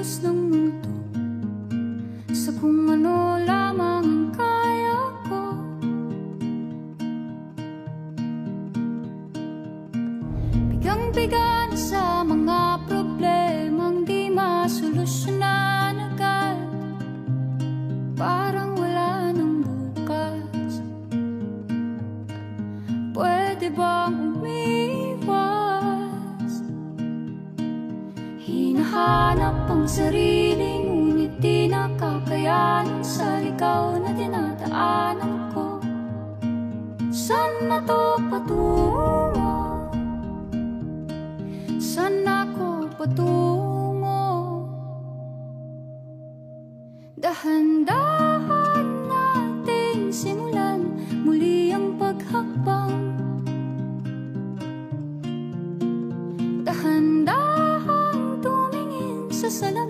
agos ng mundo, sa kung ano lamang ang kaya ko. Bigang-biga na sa mga problemang di masolusyonan agad, parang wala nang bukas. Pwede bang umiwas? Hinahanap ang sarili, ngunit di nakakayanan sa ligaw na dinadaanan ko. Saan na to patungo? Saan ako patungo? Dahan-dahan nating simulan muli ang paghakbang. Dahan-dahang tumingin sa salamin